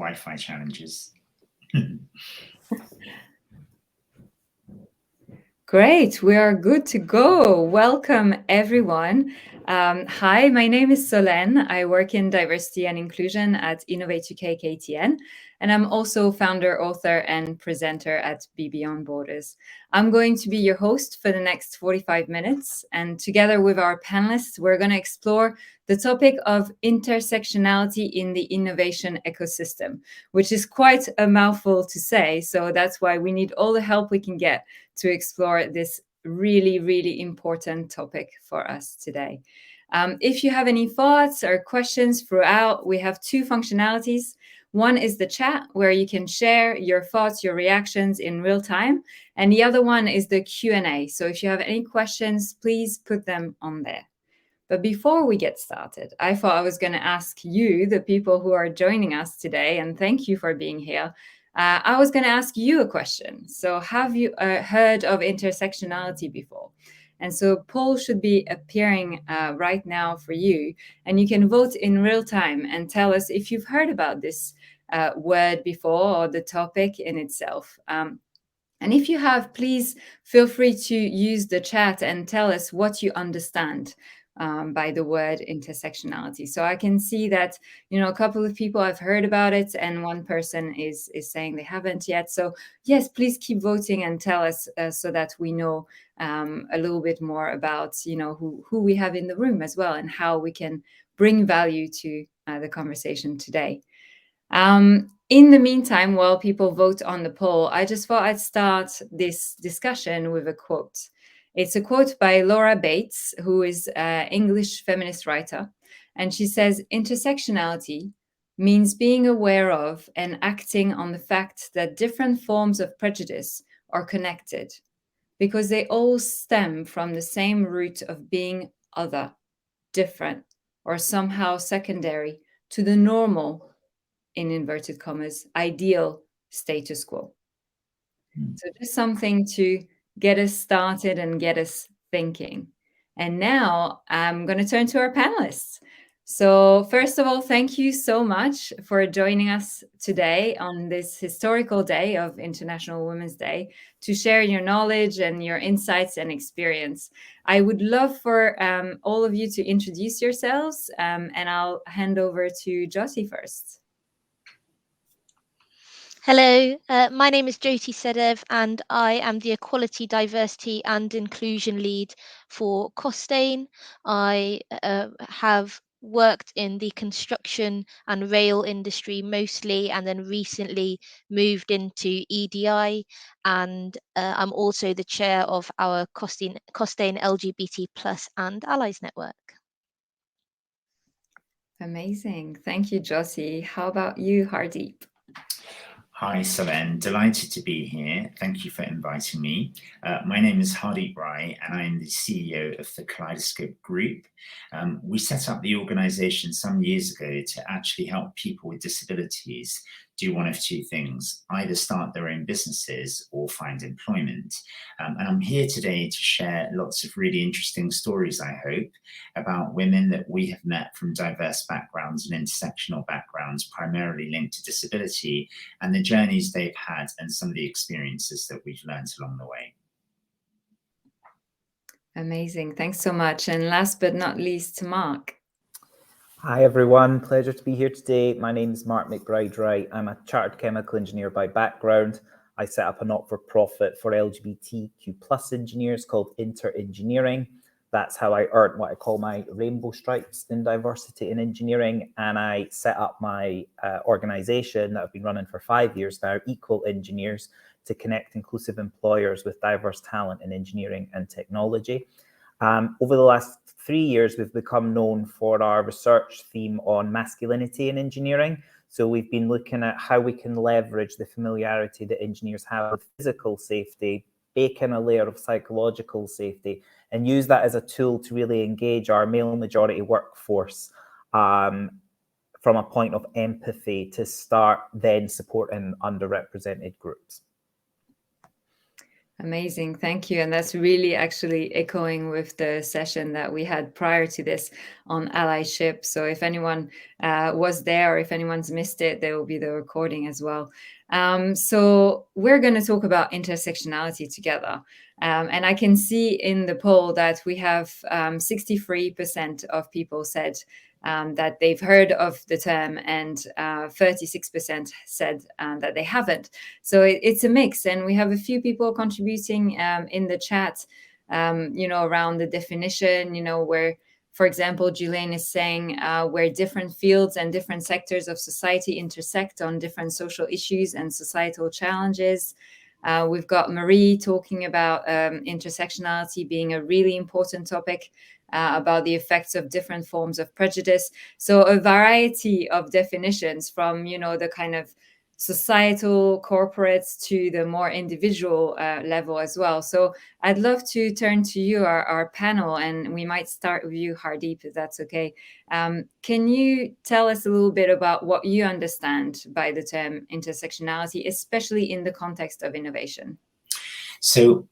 Wi-Fi challenges. Great, we are good to go. Welcome, everyone. Hi, my name is Solène. I work in diversity and inclusion at Innovate UK KTN, and I'm also founder, author, and presenter at Be Beyond Borders. I'm going to be your host for the next 45 minutes, and together with our panelists, we're going to explore the topic of intersectionality in the innovation ecosystem, which is quite a mouthful to say, so that's why we need all the help we can get to explore this really, really important topic for us today. If you have any thoughts or questions throughout, we have two functionalities. One is the chat, where you can share your thoughts, your reactions in real time. And the other one is the Q&A. So if you have any questions, please put them on there. But before we get started, I thought I was going to ask you, the people who are joining us today, and thank you for being here. I was going to ask you a question. So have you heard of intersectionality before? And so poll should be appearing right now for you. And you can vote in real time and tell us if you've heard about this word before or the topic in itself. And if you have, please feel free to use the chat and tell us what you understand by the word intersectionality. So I can see that, a couple of people have heard about it and one person is saying they haven't yet. So yes, please keep voting and tell us so that we know a little bit more about, who we have in the room as well and how we can bring value to the conversation today. In the meantime, while people vote on the poll, I just thought I'd start this discussion with a quote. It's a quote by Laura Bates, who is an English feminist writer. And she says, intersectionality means being aware of and acting on the fact that different forms of prejudice are connected because they all stem from the same root of being other, different, or somehow secondary to the normal, in inverted commas, ideal status quo. So just something to get us started and get us thinking. And now I'm going to turn to our panelists. So first of all, thank you so much for joining us today on this historical day of International Women's Day to share your knowledge and your insights and experience. I would love for all of you to introduce yourselves, and I'll hand over to Jyoti first. Hello, my name is Jyoti Sedev and I am the Equality, Diversity and Inclusion Lead for Costain. I have worked in the construction and rail industry mostly, and then recently moved into EDI, and I'm also the chair of our Costain LGBT Plus and Allies Network. Amazing. Thank you, Jyoti. How about you, Hardeep? Hi, Solène. Delighted to be here. Thank you for inviting me. My name is Mcbride, and I am the CEO of the Kaleidoscope Group. We set up the organisation some years ago to actually help people with disabilities do one of two things: either start their own businesses or find employment. And I'm here today to share lots of really interesting stories, I hope, about women that we have met from diverse backgrounds and intersectional backgrounds, primarily linked to disability, and the journeys they've had and some of the experiences that we've learned along the way. Amazing. Thanks so much. And last but not least, Mark. Hi, everyone. Pleasure to be here today. My name is Mark Mcbride. I'm a chartered chemical engineer by background. I set up a not-for-profit for LGBTQ plus engineers called Interengineering. That's how I earned what I call my rainbow stripes in diversity in engineering. And I set up my organization that I've been running for 5 years now, Equal Engineers, to connect inclusive employers with diverse talent in engineering and technology. Over the last 3 years, we've become known for our research theme on masculinity in engineering. So we've been looking at how we can leverage the familiarity that engineers have with physical safety, bake in a layer of psychological safety, and use that as a tool to really engage our male majority workforce from a point of empathy to start then supporting underrepresented groups. Amazing, thank you. And that's really actually echoing with the session that we had prior to this on allyship. So if anyone was there, or if anyone's missed it, there will be the recording as well. So we're going to talk about intersectionality together. And I can see in the poll that we have 63% of people said that they've heard of the term, and 36% said that they haven't. So it's a mix, and we have a few people contributing in the chat, around the definition, where, for example, Julaine is saying where different fields and different sectors of society intersect on different social issues and societal challenges. We've got Marie talking about intersectionality being a really important topic, about the effects of different forms of prejudice. So a variety of definitions from, the kind of societal, corporates, to the more individual level as well. So I'd love to turn to you, our panel, and we might start with you, Hardeep, if that's okay. Can you tell us a little bit about what you understand by the term intersectionality, especially in the context of innovation? So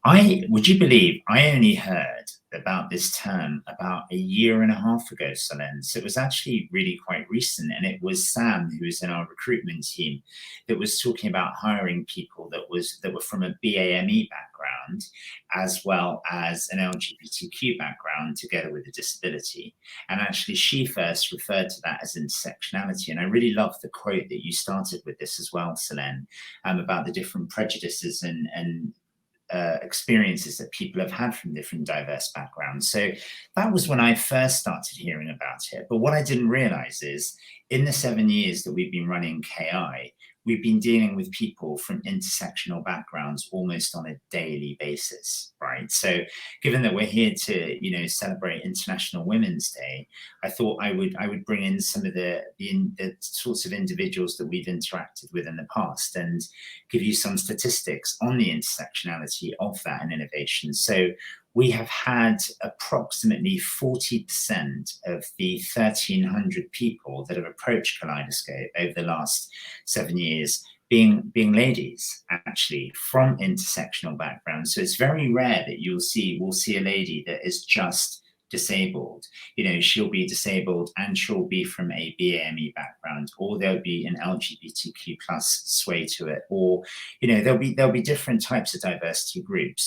would you believe I only heard about this term about a year and a half ago, Solen. So it was actually really quite recent. And it was Sam, who was in our recruitment team, that was talking about hiring people that were from a BAME background, as well as an LGBTQ background, together with a disability. And actually, she first referred to that as intersectionality. And I really love the quote that you started with this as well, Solen, about the different prejudices and experiences that people have had from different diverse backgrounds. So that was when I first started hearing about it. But what I didn't realize is, in the 7 years that we've been running KI, we've been dealing with people from intersectional backgrounds almost on a daily basis, right? So given that we're here to, celebrate International Women's Day, I thought I would bring in some of the sorts of individuals that we've interacted with in the past and give you some statistics on the intersectionality of that and innovation. So we have had approximately 40% of the 1,300 people that have approached Kaleidoscope over the last 7 years being ladies, actually, from intersectional backgrounds. So it's very rare that we'll see a lady that is just disabled. She'll be disabled and she'll be from a BAME background, or there'll be an LGBTQ plus sway to it, or there'll be different types of diversity groups.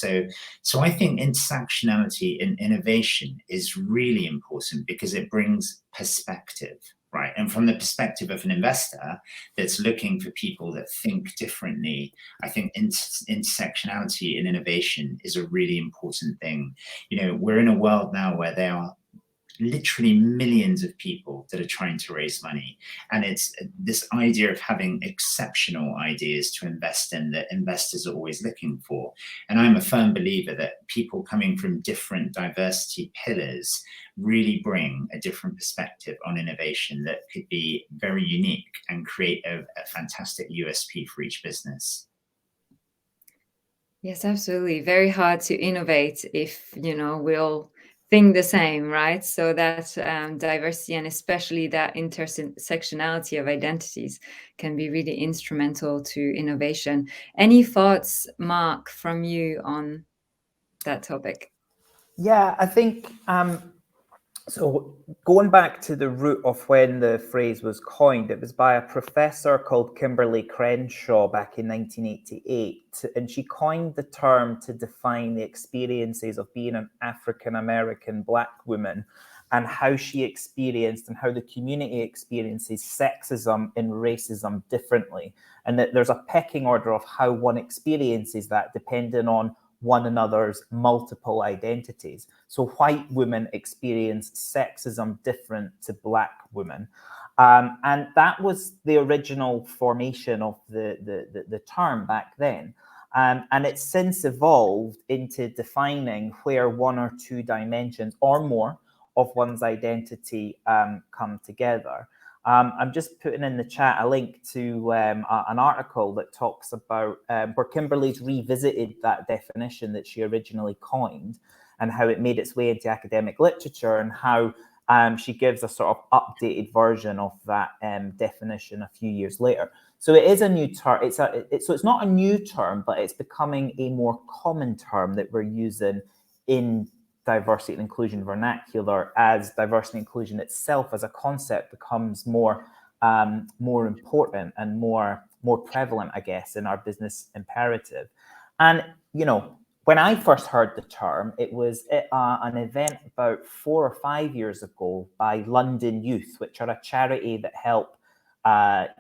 So I think intersectionality in innovation is really important because it brings perspective, right? And from the perspective of an investor that's looking for people that think differently, I think intersectionality in innovation is a really important thing. We're in a world now where there are literally millions of people that are trying to raise money. And it's this idea of having exceptional ideas to invest in that investors are always looking for. And I'm a firm believer that people coming from different diversity pillars really bring a different perspective on innovation that could be very unique and create a fantastic USP for each business. Yes, absolutely. Very hard to innovate if, we'll think the same, right? So that diversity, and especially that intersectionality of identities, can be really instrumental to innovation. Any thoughts, Mark, from you on that topic? Yeah, I think so. Going back to the root of when the phrase was coined, it was by a professor called Kimberly Crenshaw back in 1988, and she coined the term to define the experiences of being an African-American Black woman, and how she experienced and how the community experiences sexism and racism differently, and that there's a pecking order of how one experiences that depending on one another's multiple identities. So white women experience sexism different to Black women. And that was the original formation of the term back then. And it's since evolved into defining where one or two dimensions or more of one's identity come together. I'm just putting in the chat a link to an article that talks about where Kimberly's revisited that definition that she originally coined, and how it made its way into academic literature, and how she gives a sort of updated version of that definition a few years later. So it is a new term. So it's not a new term, but it's becoming a more common term that we're using in diversity and inclusion vernacular, as diversity and inclusion itself as a concept becomes more important and more prevalent, I guess, in our business imperative. And, you know, when I first heard the term, it was at an event about 4 or 5 years ago by London Youth, which are a charity that help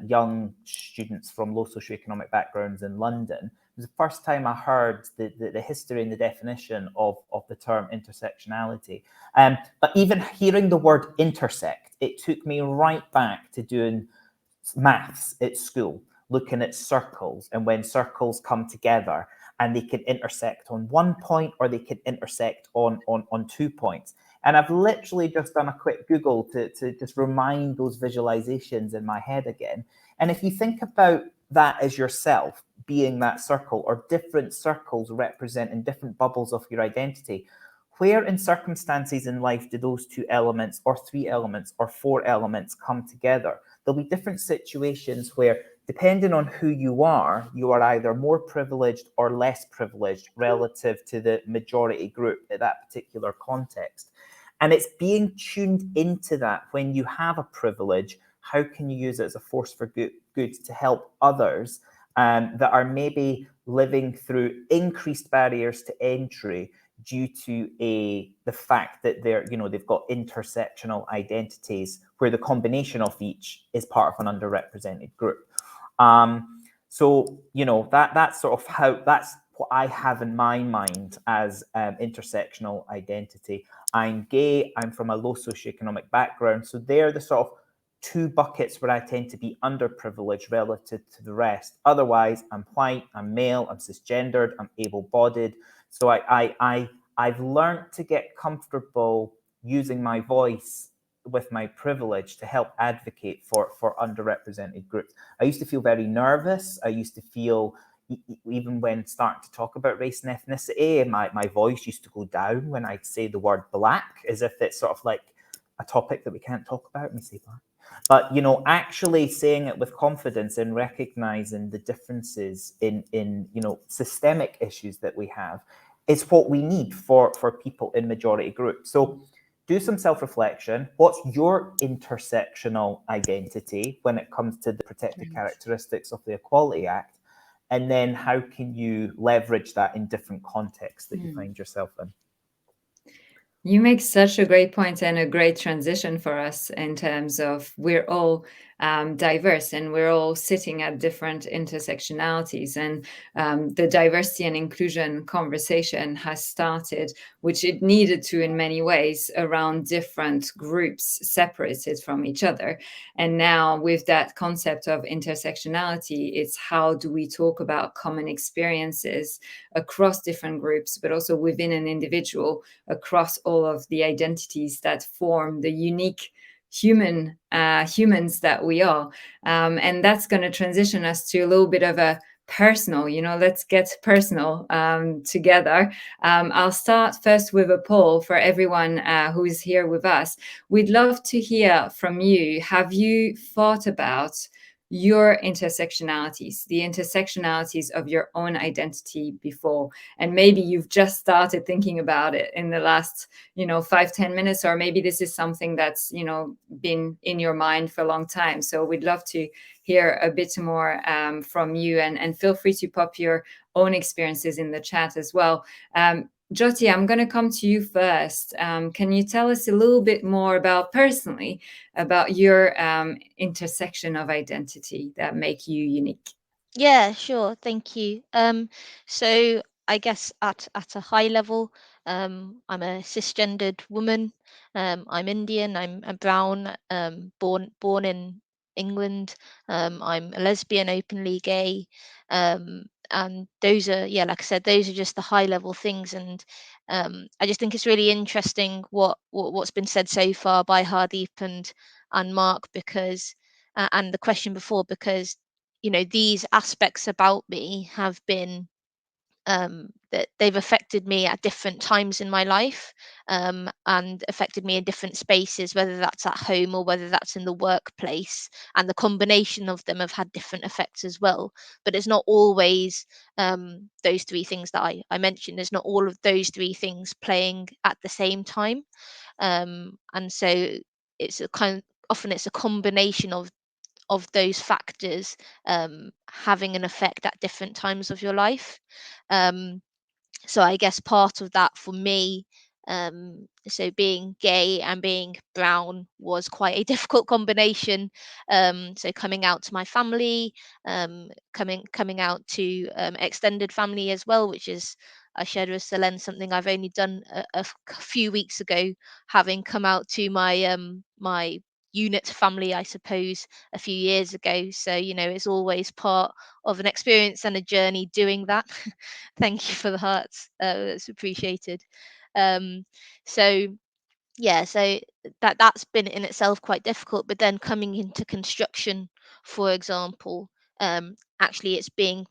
young students from low socioeconomic backgrounds in London. It was the first time I heard the history and the definition of the term intersectionality. But even hearing the word intersect, it took me right back to doing maths at school, looking at circles, and when circles come together and they can intersect on one point or they can intersect on 2 points. And I've literally just done a quick Google to just remind those visualizations in my head again. And if you think about that as yourself being that circle, or different circles representing different bubbles of your identity, where in circumstances in life do those 2 elements or 3 elements or 4 elements come together? There'll be different situations where, depending on who you are either more privileged or less privileged relative to the majority group at that particular context. And it's being tuned into that. When you have a privilege, how can you use it as a force for good to help others that are maybe living through increased barriers to entry due to the fact that they've got intersectional identities where the combination of each is part of an underrepresented group. So, you know, that's sort of that's what I have in my mind as intersectional identity. I'm gay, I'm from a low socioeconomic background. So they're the sort of 2 buckets where I tend to be underprivileged relative to the rest. Otherwise, I'm white, I'm male, I'm cisgendered, I'm able-bodied. So I've learned to get comfortable using my voice with my privilege to help advocate for underrepresented groups. I used to feel very nervous. I used to feel, even when starting to talk about race and ethnicity, my voice used to go down when I'd say the word black, as if it's sort of like a topic that we can't talk about when we say black. But, you know, actually saying it with confidence and recognizing the differences in you know, systemic issues that we have is what we need for people in majority groups. So do some self-reflection. What's your intersectional identity when it comes to the protected characteristics of the Equality Act? And then how can you leverage that in different contexts that you find yourself in? You make such a great point and a great transition for us in terms of we're all diverse and we're all sitting at different intersectionalities. And the diversity and inclusion conversation has started, which it needed to in many ways, around different groups separated from each other. And now with that concept of intersectionality, it's how do we talk about common experiences across different groups, but also within an individual, across all of the identities that form the unique humans that we are. And that's going to transition us to a little bit of a personal, let's get personal together. I'll start first with a poll for everyone who's here with us. We'd love to hear from you. Have you thought about your intersectionalities, the intersectionalities of your own identity before? And maybe you've just started thinking about it in the last, 5-10 minutes, or maybe this is something that's, been in your mind for a long time. So we'd love to hear a bit more from you, and feel free to pop your own experiences in the chat as well. Jyoti, I'm going to come to you first. Can you tell us a little bit more personally about your intersection of identity that make you unique? Yeah, sure. Thank you. So I guess at a high level, I'm a cisgendered woman. I'm Indian. I'm brown. Born in England. I'm a lesbian, openly gay. And those are, like I said, those are just the high level things. And I just think it's really interesting what's been said so far by Hardeep and Mark, because and the question before, because these aspects about me have been that they've affected me at different times in my life, and affected me in different spaces, whether that's at home or whether that's in the workplace. And the combination of them have had different effects as well. But it's not always those three things that I mentioned. There's not all of those three things playing at the same time. And so it's often it's a combination of those factors having an effect at different times of your life. So I guess part of that for me, so being gay and being brown was quite a difficult combination. So coming out to my family, coming out to extended family as well, which is, I shared with Selene, something I've only done a few weeks ago, having come out to my my unit family, I suppose, a few years ago. So, you know, it's always part of an experience and a journey doing that. Thank you for the hearts. That's appreciated. So yeah, so that's been in itself quite difficult. But then coming into construction, for example, actually it's being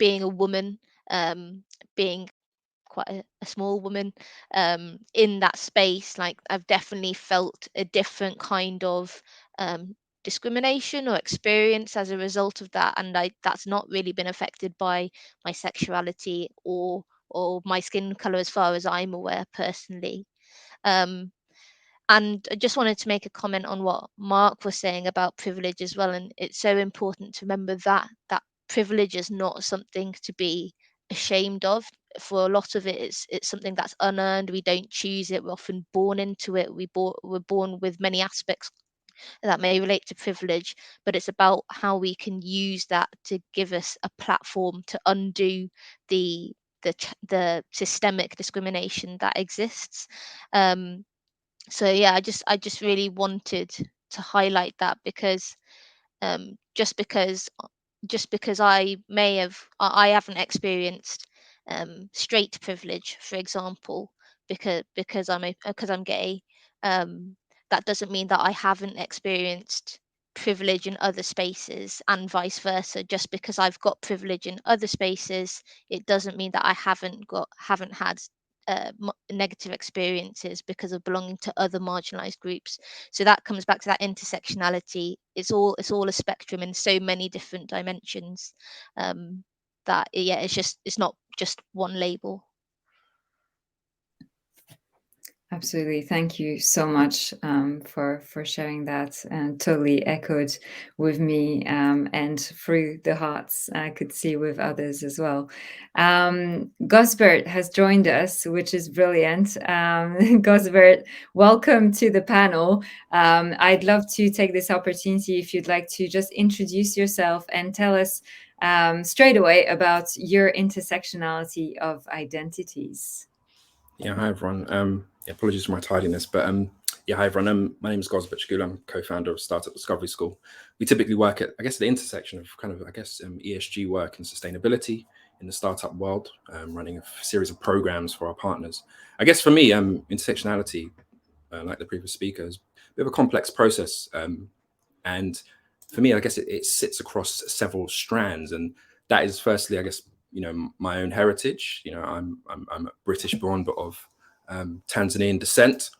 a woman, being quite a small woman, in that space, like I've definitely felt a different kind of discrimination or experience as a result of that. And that's not really been affected by my sexuality or my skin color, as far as I'm aware personally. um, and I just wanted to make a comment on what Mark was saying about privilege as well. And it's so important to remember that privilege is not something to be ashamed of. For a lot of it, it's something that's unearned. We don't choose it. We're often born into it. We're born with many aspects that may relate to privilege, but it's about how we can use that to give us a platform to undo the systemic discrimination that exists. So yeah, I just really wanted to highlight that, because just because I haven't experienced straight privilege, for example, because I'm gay, that doesn't mean that I haven't experienced privilege in other spaces, and vice versa. Just because I've got privilege in other spaces, it doesn't mean that I haven't had negative experiences because of belonging to other marginalized groups. So that comes back to that intersectionality. It's all a spectrum in so many different dimensions, that yeah, it's not just one label. Absolutely. Thank you so much for sharing that, and totally echoed with me, and through the hearts I could see with others as well. Gosbert has joined us, which is brilliant. Gosbert, welcome to the panel. I'd love to take this opportunity if you'd like to just introduce yourself and tell us straight away about your intersectionality of identities. Yeah, hi everyone. Apologies for my tardiness, but yeah, hi everyone. My name is Gosbert Shagul. I'm co-founder of Startup Discovery School. We typically work at, I guess, the intersection of kind of, ESG work and sustainability in the startup world, running a series of programs for our partners. I guess for me, intersectionality, like the previous speaker, is a bit of a complex process. And for me, I guess it sits across several strands. And that is firstly, I guess, my own heritage. I'm British born, but of Tanzanian descent.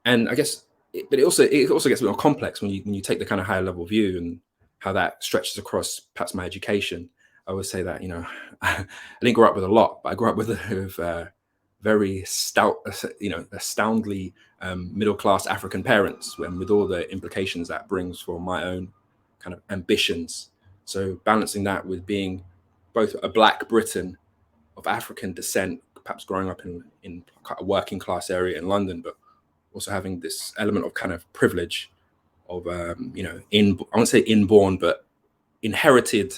And I guess, but it also gets a bit more complex when you take the kind of higher level view and how that stretches across perhaps my education. I always say that, I didn't grow up with a lot, but I grew up with very stout, astoundingly middle-class African parents, and with all the implications that brings for my own kind of ambitions. So balancing that with being both a Black Briton of African descent, perhaps growing up in a working class area in London, but also having this element of kind of privilege of, I won't say inborn, but inherited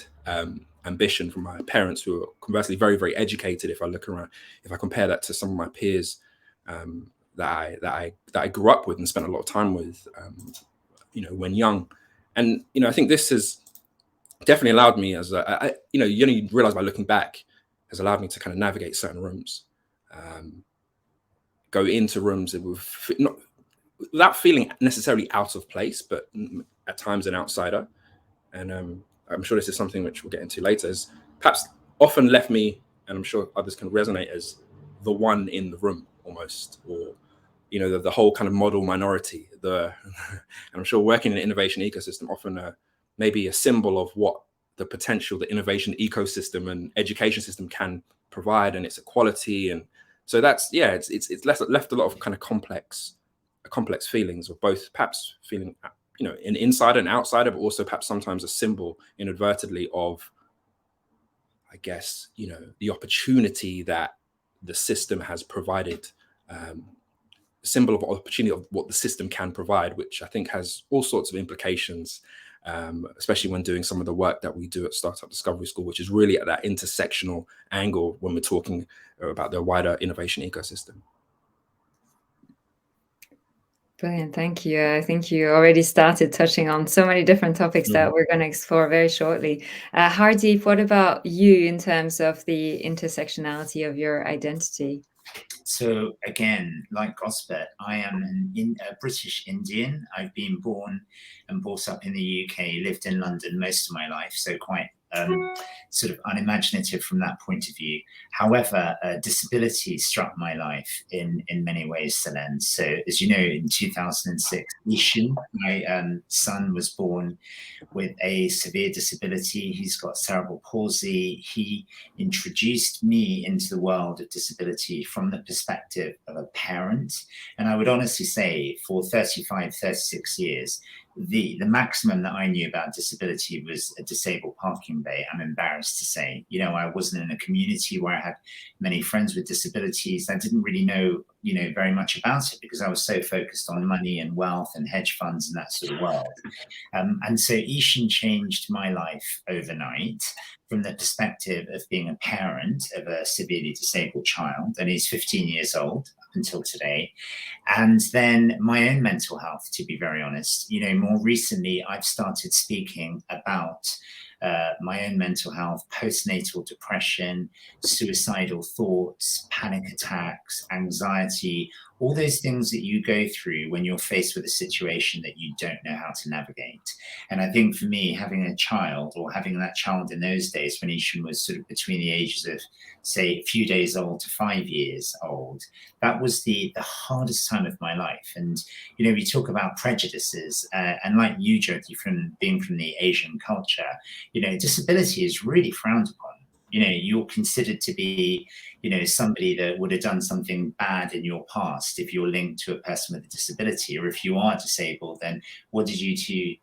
ambition from my parents, who are conversely very, very educated. If I look around, if I compare that to some of my peers that I grew up with and spent a lot of time with, when young. And, I think this has definitely allowed me, as you only realize by looking back, has allowed me to kind of navigate certain rooms, go into rooms without feeling necessarily out of place, but at times an outsider. And I'm sure this is something which we'll get into later, is perhaps often left me and I'm sure others can resonate as the one in the room almost, or the whole kind of model minority. And I'm sure working in an innovation ecosystem often maybe a symbol of what the potential the innovation ecosystem and education system can provide, and its equality. And so that's it's left a lot of kind of complex feelings of both, perhaps feeling an insider and outsider, but also perhaps sometimes a symbol inadvertently of, I guess, the opportunity that the system has provided, symbol of opportunity of what the system can provide, which I think has all sorts of implications, especially when doing some of the work that we do at Startup Discovery School, which is really at that intersectional angle when we're talking about the wider innovation ecosystem. Brilliant, thank you. I think you already started touching on so many different topics that we're going to explore very shortly. Hardeep, what about you in terms of the intersectionality of your identity? So again, like Gosbert, I am a British Indian. I've been born and brought up in the UK, lived in London most of my life, so quite sort of unimaginative from that point of view. However, disability struck my life in many ways, Selene. So as you know, in 2006, Ishan, my son, was born with a severe disability. He's got cerebral palsy. He introduced me into the world of disability from the perspective of a parent. And I would honestly say for 35, 36 years, the maximum that I knew about disability was a disabled parking bay. I'm embarrassed to say, I wasn't in a community where I had many friends with disabilities. I didn't really know, very much about it because I was so focused on money and wealth and hedge funds and that sort of world. And so Ishan changed my life overnight from the perspective of being a parent of a severely disabled child, and he's 15 years old up until today. And then my own mental health, to be very honest. More recently, I've started speaking about my own mental health, postnatal depression, suicidal thoughts, panic attacks, anxiety, all those things that you go through when you're faced with a situation that you don't know how to navigate. And I think for me, having a child, or having that child in those days when Ishan was sort of between the ages of, say, a few days old to 5 years old, that was the hardest time of my life. And, we talk about prejudices, and like you, Jyoti, from being from the Asian culture, disability is really frowned upon. You're considered to be, somebody that would have done something bad in your past if you're linked to a person with a disability, or if you are disabled, then what did you do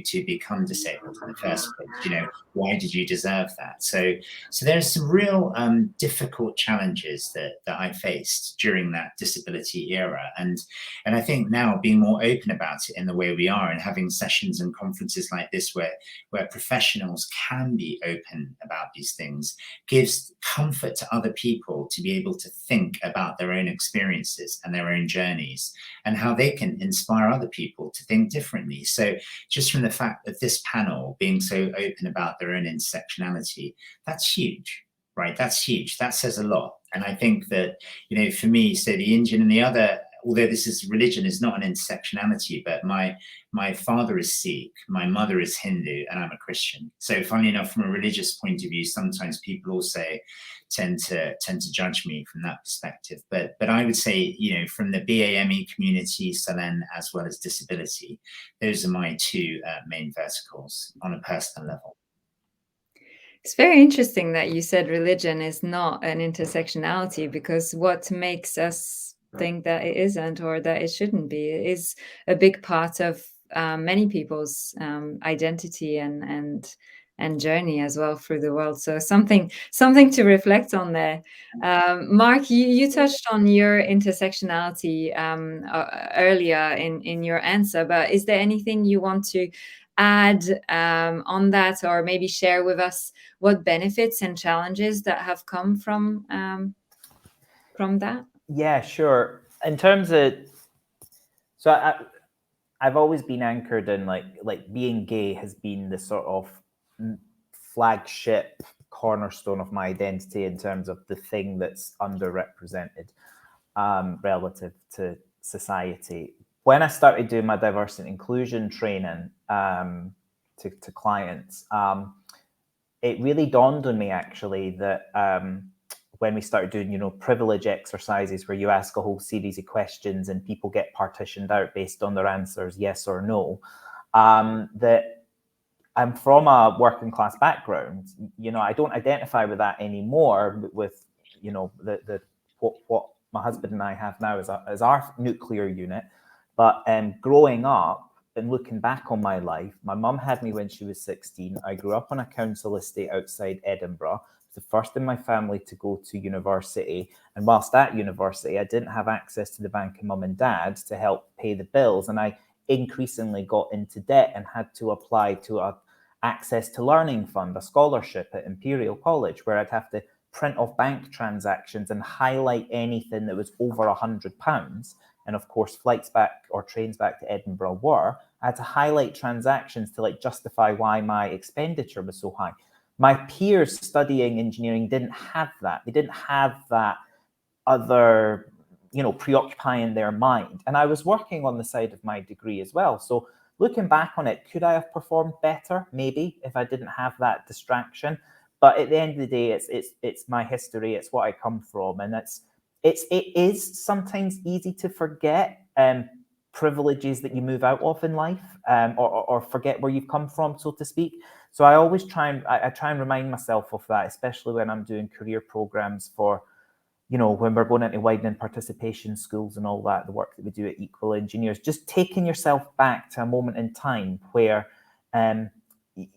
to become disabled in the first place? Why did you deserve that? So there's some real difficult challenges that I faced during that disability era, and I think now being more open about it in the way we are, and having sessions and conferences like this where professionals can be open about these things, gives comfort to other people to be able to think about their own experiences and their own journeys, and how they can inspire other people to think differently. So just from the fact of this panel being so open about their own intersectionality, that's huge, right? That's huge. That says a lot. And I think that, for me, so the Indian and the other, although religion is not an intersectionality, but my father is Sikh, my mother is Hindu, and I'm a Christian. So funnily enough, from a religious point of view, sometimes people also tend to judge me from that perspective. But I would say, from the BAME community, Selene, as well as disability, those are my two main verticals on a personal level. It's very interesting that you said religion is not an intersectionality, because what makes us think that it isn't, or that it shouldn't be, is a big part of many people's identity and journey as well through the world. So something to reflect on there. Mark, you touched on your intersectionality earlier in your answer, but is there anything you want to add on that, or maybe share with us what benefits and challenges that have come from that? Yeah, sure. In terms of, so I've always been anchored in like being gay has been the sort of flagship cornerstone of my identity in terms of the thing that's underrepresented relative to society. When I started doing my diversity and inclusion training to clients, it really dawned on me actually that when we started doing, you know, privilege exercises where you ask a whole series of questions and people get partitioned out based on their answers, yes or no, that I'm from a working class background. You know, I don't identify with that anymore with, you know, what my husband and I have now as our nuclear unit. But growing up and looking back on my life, my mum had me when she was 16. I grew up on a council estate outside Edinburgh. The first in my family to go to university. And whilst at university, I didn't have access to the bank of mum and dad to help pay the bills. And I increasingly got into debt and had to apply to a access to learning fund, a scholarship at Imperial College, where I'd have to print off bank transactions and highlight anything that was over £100. And of course, flights back or trains back to Edinburgh were. I had to highlight transactions to like justify why my expenditure was so high. My peers studying engineering didn't have that. They didn't have that other, you know, preoccupying their mind. And I was working on the side of my degree as well. So looking back on it, could I have performed better? Maybe, if I didn't have that distraction. But at the end of the day, it's my history. It's what I come from, and it is sometimes easy to forget privileges that you move out of in life, or forget where you've come from, so to speak. So I always try and remind myself of that, especially when I'm doing career programs for, you know, when we're going into widening participation schools and all that, the work that we do at Equal Engineers, just taking yourself back to a moment in time where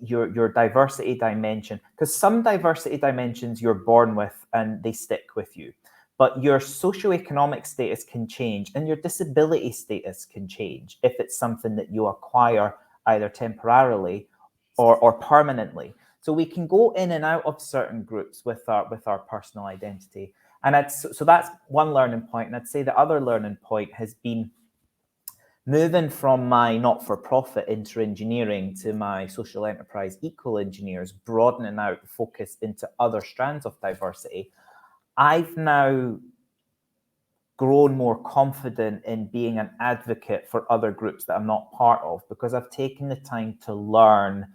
your diversity dimension, because some diversity dimensions you're born with and they stick with you, but your socioeconomic status can change and your disability status can change if it's something that you acquire either temporarily or permanently. So we can go in and out of certain groups with our personal identity. And so that's one learning point. And I'd say the other learning point has been moving from my not-for-profit Inter-Engineering to my social enterprise Equal Engineers, broadening out the focus into other strands of diversity. I've now grown more confident in being an advocate for other groups that I'm not part of, because I've taken the time to learn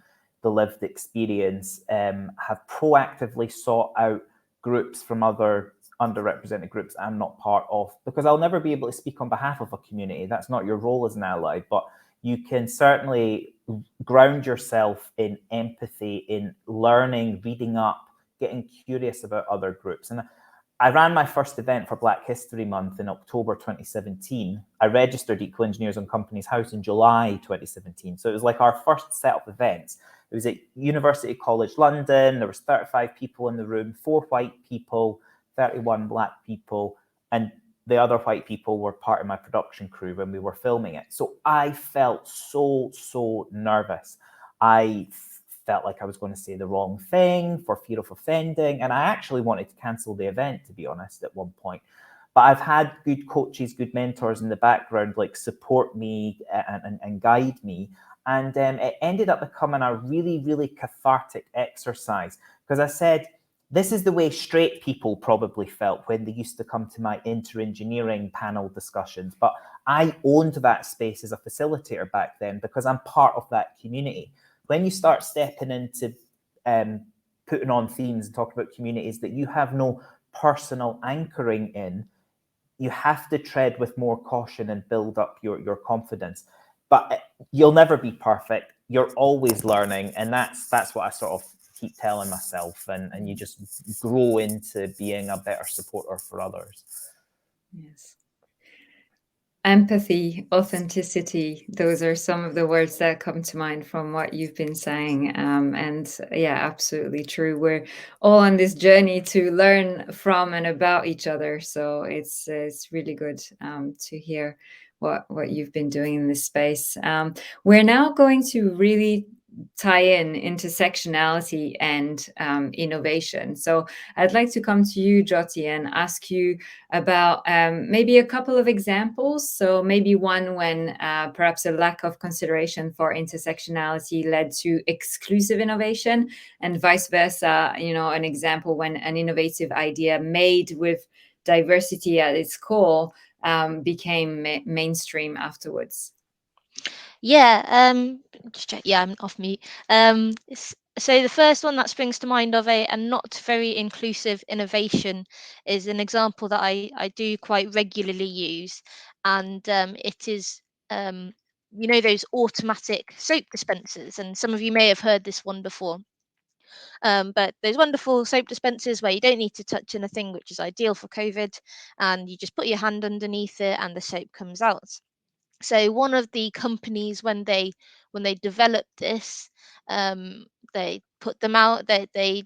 the lived experience, have proactively sought out groups from other underrepresented groups I'm not part of, because I'll never be able to speak on behalf of a community. That's not your role as an ally, but you can certainly ground yourself in empathy, in learning, reading up, getting curious about other groups. And I ran my first event for Black History Month in October 2017. I registered Equal Engineers on Companies House in July 2017. So it was like our first set of events. It was at University College London. There was 35 people in the room, 4 white people, 31 black people, and the other white people were part of my production crew when we were filming it. So I felt so nervous. I felt like I was going to say the wrong thing for fear of offending, and I actually wanted to cancel the event, to be honest, at one point. But I've had good coaches, good mentors in the background, like support me and guide me. And it ended up becoming a really cathartic exercise, because I said, this is the way straight people probably felt when they used to come to my inter-engineering panel discussions. But I owned that space as a facilitator back then because I'm part of that community. When you start stepping into putting on themes and talking about communities that you have no personal anchoring in, you have to tread with more caution and build up your confidence. But you'll never be perfect. You're always learning. And that's what I sort of keep telling myself, and you just grow into being a better supporter for others. Yes. Empathy, authenticity, those are some of the words that come to mind from what you've been saying. And yeah, absolutely true. We're all on this journey to learn from and about each other. So it's really good to hear what you've been doing in this space. We're now going to really tie in intersectionality and innovation. So I'd like to come to you, Jyoti, and ask you about maybe a couple of examples. So maybe one when perhaps a lack of consideration for intersectionality led to exclusive innovation, and vice versa, you know, an example when an innovative idea made with diversity at its core became mainstream afterwards. Yeah, I'm off mute. So the first one that springs to mind of a not very inclusive innovation is an example that I do quite regularly use, and it is those automatic soap dispensers, and some of you may have heard this one before. But those wonderful soap dispensers where you don't need to touch anything, which is ideal for COVID, and you just put your hand underneath it and the soap comes out. So one of the companies, when they developed this, they put them out. They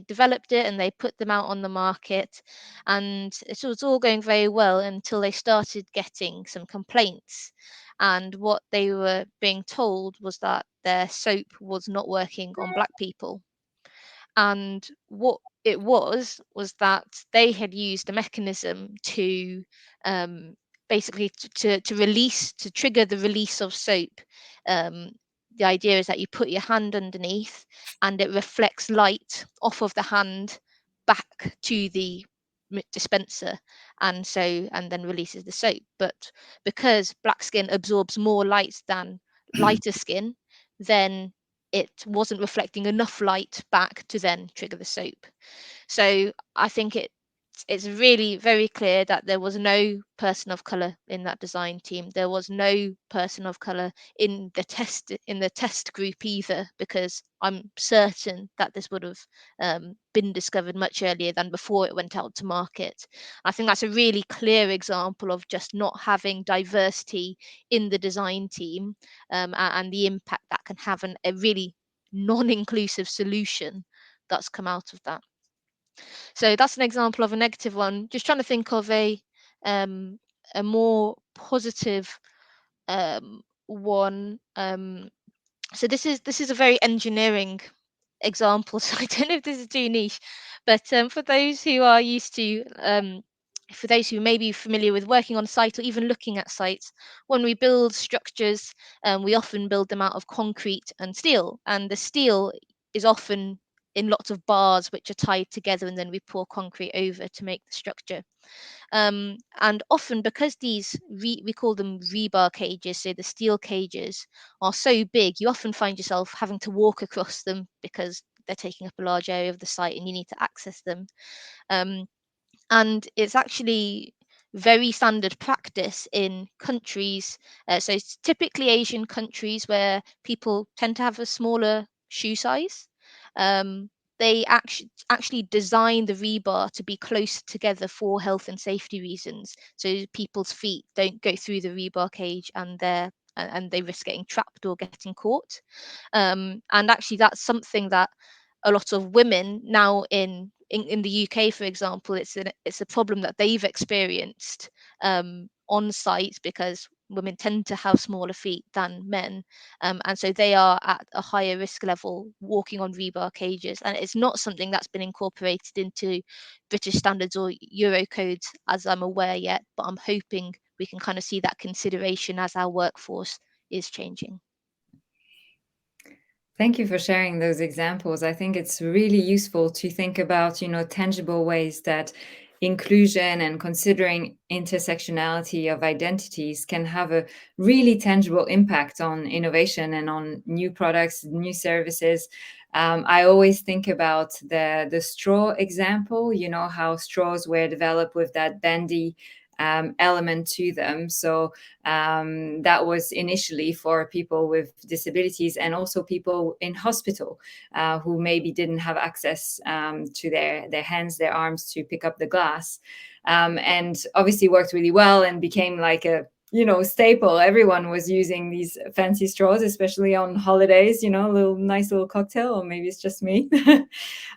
developed it and they put them out on the market, and it was all going very well until they started getting some complaints. And what they were being told was that their soap was not working on Black people. And what it was that they had used a mechanism to basically to trigger the release of soap. The idea is that you put your hand underneath and it reflects light off of the hand back to the dispenser, and then releases the soap. But because Black skin absorbs more light than lighter skin, then it wasn't reflecting enough light back to then trigger the soap. So I think it's really very clear that there was no person of color in that design team. There was no person of color in the test group either, because I'm certain that this would have been discovered much earlier than before it went out to market. I think that's a really clear example of just not having diversity in the design team, and the impact that can have a really non-inclusive solution that's come out of that. So that's an example of a negative one. Just trying to think of a more positive one. So this is a very engineering example. So I don't know if this is too niche, but for those who are used to, for those who may be familiar with working on site or even looking at sites, when we build structures, we often build them out of concrete and steel, and the steel is often in lots of bars which are tied together, and then we pour concrete over to make the structure. And often, because these we call them rebar cages, so the steel cages are so big, you often find yourself having to walk across them because they're taking up a large area of the site and you need to access them. And it's actually very standard practice in countries, so it's typically Asian countries where people tend to have a smaller shoe size. They actually design the rebar to be close together for health and safety reasons, so people's feet don't go through the rebar cage and they risk getting trapped or getting caught. And actually, that's something that a lot of women now in the UK, for example, it's a problem that they've experienced on site, because women tend to have smaller feet than men, and so they are at a higher risk level walking on rebar cages. And it's not something that's been incorporated into British standards or Euro codes, as I'm aware, yet, but I'm hoping we can kind of see that consideration as our workforce is changing. Thank you for sharing those examples. I think it's really useful to think about, tangible ways that inclusion and considering intersectionality of identities can have a really tangible impact on innovation and on new products, new services. I always think about the straw example, how straws were developed with that bendy element to them. So that was initially for people with disabilities and also people in hospital who maybe didn't have access to their hands, their arms to pick up the glass, and obviously worked really well and became like a staple. Everyone was using these fancy straws, especially on holidays, nice little cocktail, or maybe it's just me.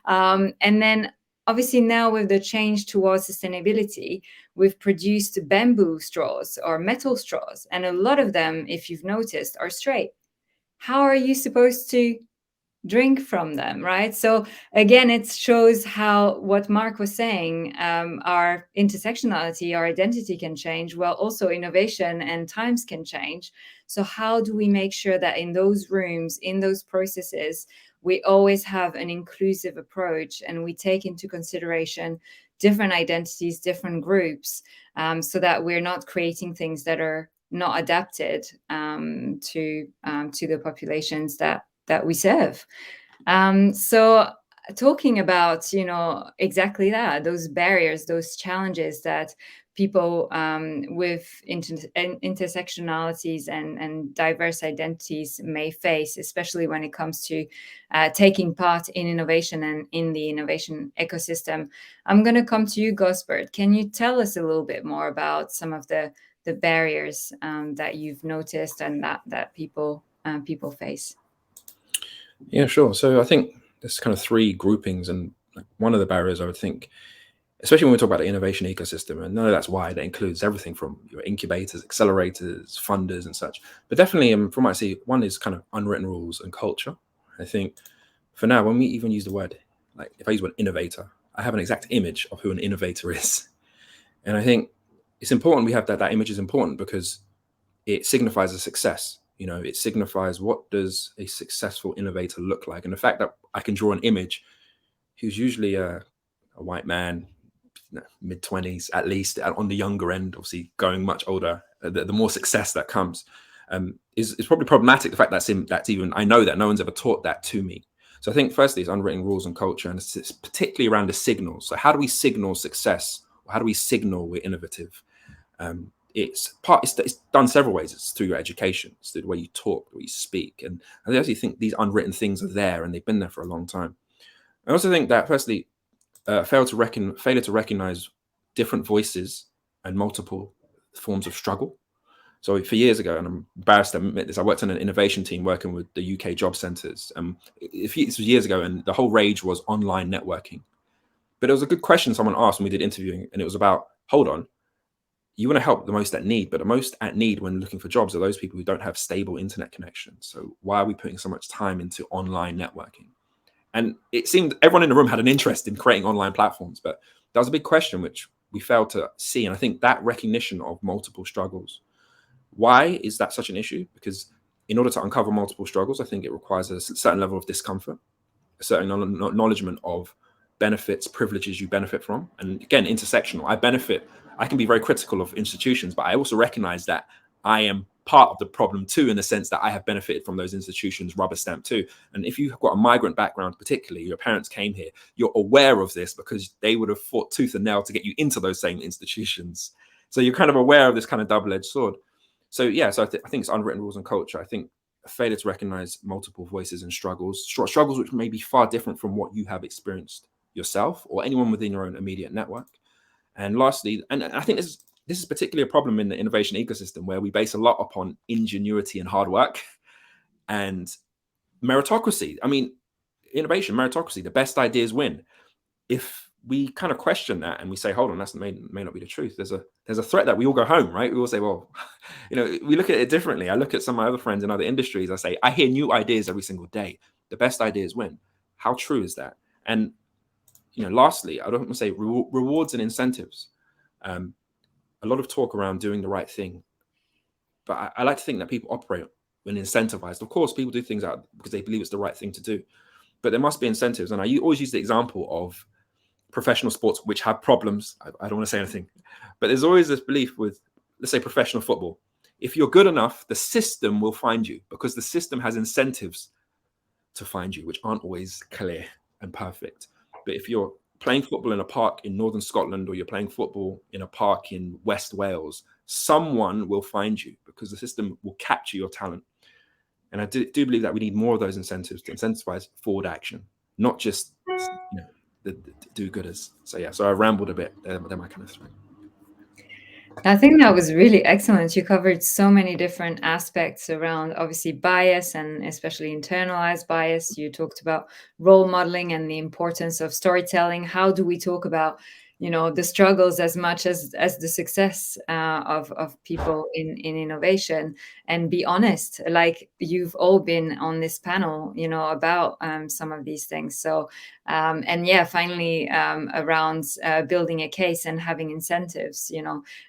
And then obviously now with the change towards sustainability, we've produced bamboo straws or metal straws, and a lot of them, if you've noticed, are straight. How are you supposed to drink from them, right? So again, it shows how what Mark was saying, our intersectionality, our identity can change, well, also innovation and times can change. So how do we make sure that in those rooms, in those processes, we always have an inclusive approach and we take into consideration different identities, different groups, so that we're not creating things that are not adapted to the populations that we serve. So talking about, exactly that, those barriers, those challenges that people with intersectionalities and diverse identities may face, especially when it comes to taking part in innovation and in the innovation ecosystem. I'm going to come to you, Gosbert. Can you tell us a little bit more about some of the barriers that you've noticed and that people face? Yeah, sure. So I think there's kind of three groupings, and one of the barriers I would think, especially when we talk about the innovation ecosystem, and no, that's wide. That includes everything from your incubators, accelerators, funders, and such. But definitely, from what I see, one is kind of unwritten rules and culture. I think for now, when we even use the word, like if I use the word innovator, I have an exact image of who an innovator is. And I think it's important we have that image is important because it signifies a success. It signifies what does a successful innovator look like. And the fact that I can draw an image who's usually a white man, mid-20s at least, on the younger end, obviously going much older, the more success that comes is probably problematic. The fact that's even, I know that no one's ever taught that to me. So I think firstly it's unwritten rules and culture, and it's particularly around the signals. So how do we signal success? Or how do we signal we're innovative? It's done several ways. It's through your education, it's through the way you talk, the way you speak. And I actually think these unwritten things are there, and they've been there for a long time. I also think that firstly, failure to recognize different voices and multiple forms of struggle. So for years ago, and I'm embarrassed to admit this, I worked on an innovation team working with the UK job centres. This was years ago, and the whole rage was online networking. But it was a good question someone asked when we did interviewing, and it was about, hold on, you want to help the most at need, but the most at need when looking for jobs are those people who don't have stable internet connections. So why are we putting so much time into online networking? And it seemed everyone in the room had an interest in creating online platforms, but that was a big question which we failed to see. And I think that recognition of multiple struggles, why is that such an issue? Because in order to uncover multiple struggles, I think it requires a certain level of discomfort, a certain acknowledgement of benefits, privileges you benefit from. And again, intersectional, I can be very critical of institutions, but I also recognize that I am part of the problem too, in the sense that I have benefited from those institutions, rubber stamp too. And if you've got a migrant background, particularly your parents came here, you're aware of this because they would have fought tooth and nail to get you into those same institutions. So you're kind of aware of this kind of double-edged sword. So yeah, so I think it's unwritten rules and culture. I think a failure to recognize multiple voices and struggles which may be far different from what you have experienced yourself or anyone within your own immediate network. And lastly, and I think this is particularly a problem in the innovation ecosystem where we base a lot upon ingenuity and hard work and meritocracy. I mean, innovation, meritocracy, the best ideas win. If we kind of question that and we say, hold on, that may not be the truth. There's a threat that we all go home, right? We all say, well, we look at it differently. I look at some of my other friends in other industries. I say, I hear new ideas every single day. The best ideas win. How true is that? And lastly, I don't want to say rewards and incentives. A lot of talk around doing the right thing, but I like to think that people operate when incentivized. Of course, people do things out because they believe it's the right thing to do, but there must be incentives. And I always use the example of professional sports, which have problems. I don't want to say anything, but there's always this belief with, let's say, professional football. If you're good enough, the system will find you because the system has incentives to find you, which aren't always clear and perfect. But if you're playing football in a park in northern Scotland or you're playing football in a park in West Wales, someone will find you because the system will capture your talent. And I do believe that we need more of those incentives to incentivize forward action, not just the do-gooders. So yeah, so I rambled a bit. They're my kind of thing. I think that was really excellent. You covered so many different aspects around obviously bias and especially internalized bias. You talked about role modeling and the importance of storytelling. How do we talk about the struggles as much as the success of people in innovation, and be honest, like you've all been on this panel about some of these things. So and yeah, finally around building a case and having incentives.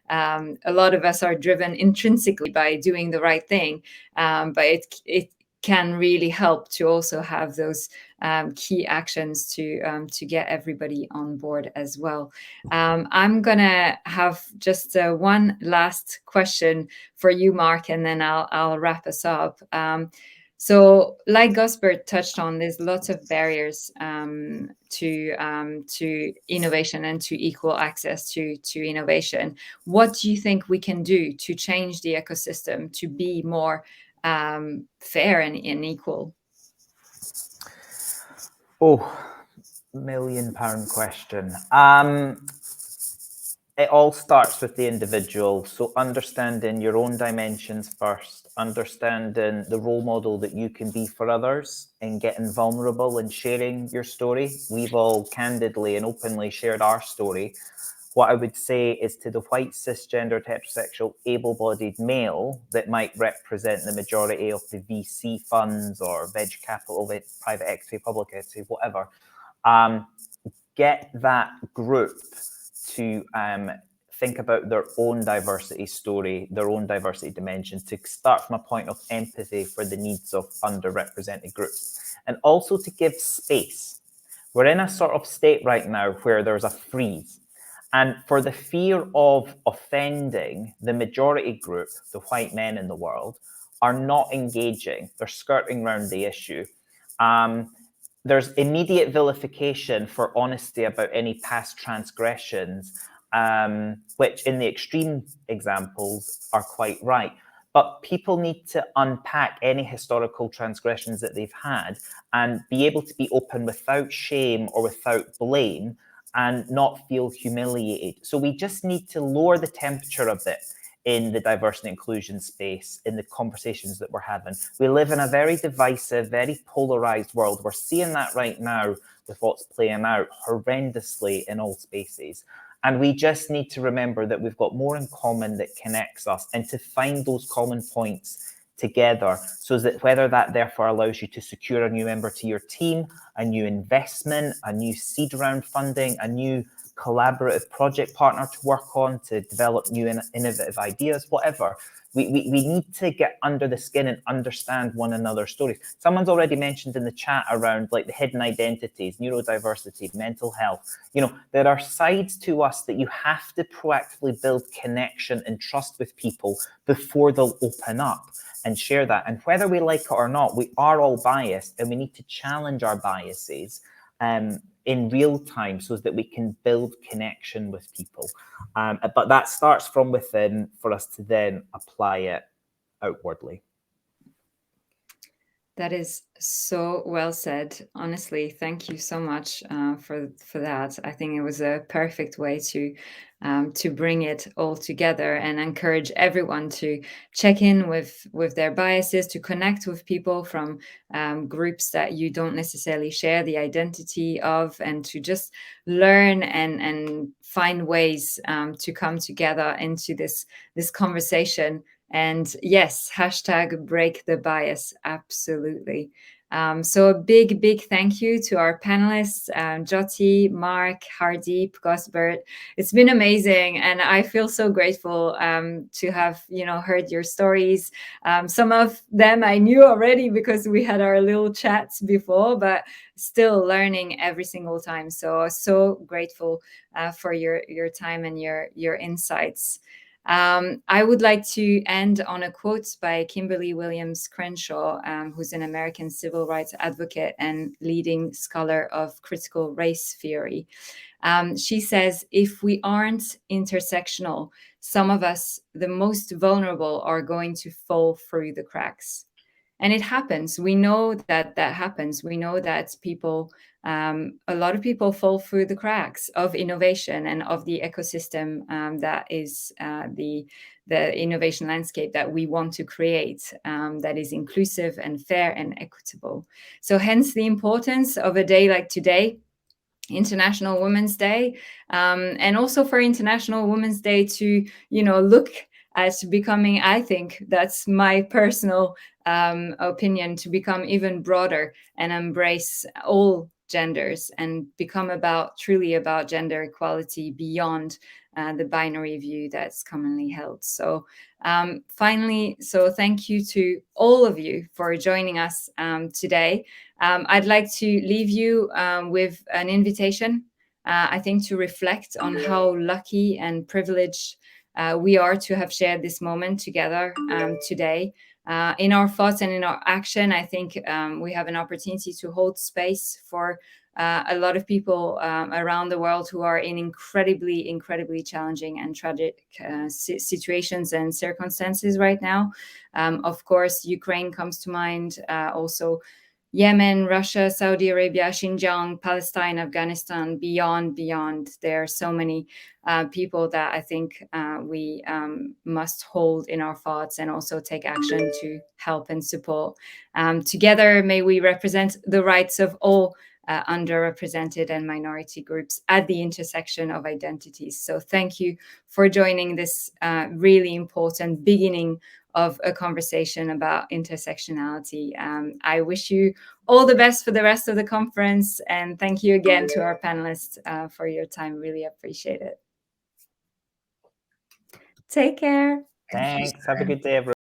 A lot of us are driven intrinsically by doing the right thing, but it can really help to also have those key actions to get everybody on board as well. I'm gonna have just one last question for you, Mark, and then I'll wrap us up. So, like Gosbert touched on, there's lots of barriers to innovation and to equal access to innovation. What do you think we can do to change the ecosystem to be more fair and equal? Oh, £1 million question. It all starts with the individual. So understanding your own dimensions first, understanding the role model that you can be for others, and getting vulnerable and sharing your story. We've all candidly and openly shared our story. What I would say is, to the white, cisgendered, heterosexual, able-bodied male that might represent the majority of the VC funds or venture capital, private equity, public equity, whatever, get that group to think about their own diversity story, their own diversity dimension, to start from a point of empathy for the needs of underrepresented groups, and also to give space. We're in a sort of state right now where there's a freeze. And for the fear of offending the majority group, the white men in the world, are not engaging. They're skirting around the issue. There's immediate vilification for honesty about any past transgressions, which in the extreme examples are quite right. But people need to unpack any historical transgressions that they've had and be able to be open without shame or without blame, and not feel humiliated. So we just need to lower the temperature a bit in the diversity and inclusion space, in the conversations that we're having. We live in a very divisive, very polarized world. We're seeing that right now with what's playing out horrendously in all spaces. And we just need to remember that we've got more in common that connects us, and to find those common points together, so that whether that therefore allows you to secure a new member to your team, a new investment, a new seed round funding, a new collaborative project partner to work on, to develop new innovative ideas, whatever. We need to get under the skin and understand one another's stories. Someone's already mentioned in the chat around like the hidden identities, neurodiversity, mental health. You know, there are sides to us that you have to proactively build connection and trust with people before they'll open up and share that. And whether we like it or not, we are all biased, and we need to challenge our biases in real time so that we can build connection with people. But that starts from within for us to then apply it outwardly. That is so well said. Honestly, thank you so much for that. I think it was a perfect way to bring it all together and encourage everyone to check in with their biases, to connect with people from groups that you don't necessarily share the identity of, and to just learn and find ways to come together into this conversation. And yes, hashtag break the bias. Absolutely. So a big thank you to our panelists, Jyoti, Mark, Hardeep, Gosbert. It's been amazing, and I feel so grateful to have heard your stories. Some of them I knew already because we had our little chats before, but still learning every single time. So grateful for your time and your insights. I would like to end on a quote by Kimberly Williams Crenshaw, who's an American civil rights advocate and leading scholar of critical race theory. She says, "If we aren't intersectional, some of us, the most vulnerable, are going to fall through the cracks." And it happens. We know that happens. We know that people, a lot of people fall through the cracks of innovation and of the ecosystem that is the innovation landscape that we want to create, that is inclusive and fair and equitable. So hence the importance of a day like today, International Women's Day, and also for International Women's Day to, look at becoming, I think that's my personal opinion, to become even broader and embrace all genders and become truly about gender equality beyond the binary view that's commonly held. So finally, so thank you to all of you for joining us today. I'd like to leave you with an invitation, I think, to reflect on how lucky and privileged we are to have shared this moment together today. In our thoughts and in our action, I think we have an opportunity to hold space for a lot of people around the world who are in incredibly challenging and tragic situations and circumstances right now. Of course, Ukraine comes to mind, also Yemen, Russia, Saudi Arabia, Xinjiang, Palestine, Afghanistan, beyond. There are so many people that I think we must hold in our thoughts and also take action to help and support. Together, may we represent the rights of all underrepresented and minority groups at the intersection of identities. So thank you for joining this really important beginning of a conversation about intersectionality. I wish you all the best for the rest of the conference, and thank you again to our panelists for your time. Really appreciate it. Take care. Thanks. Have a good day, everyone.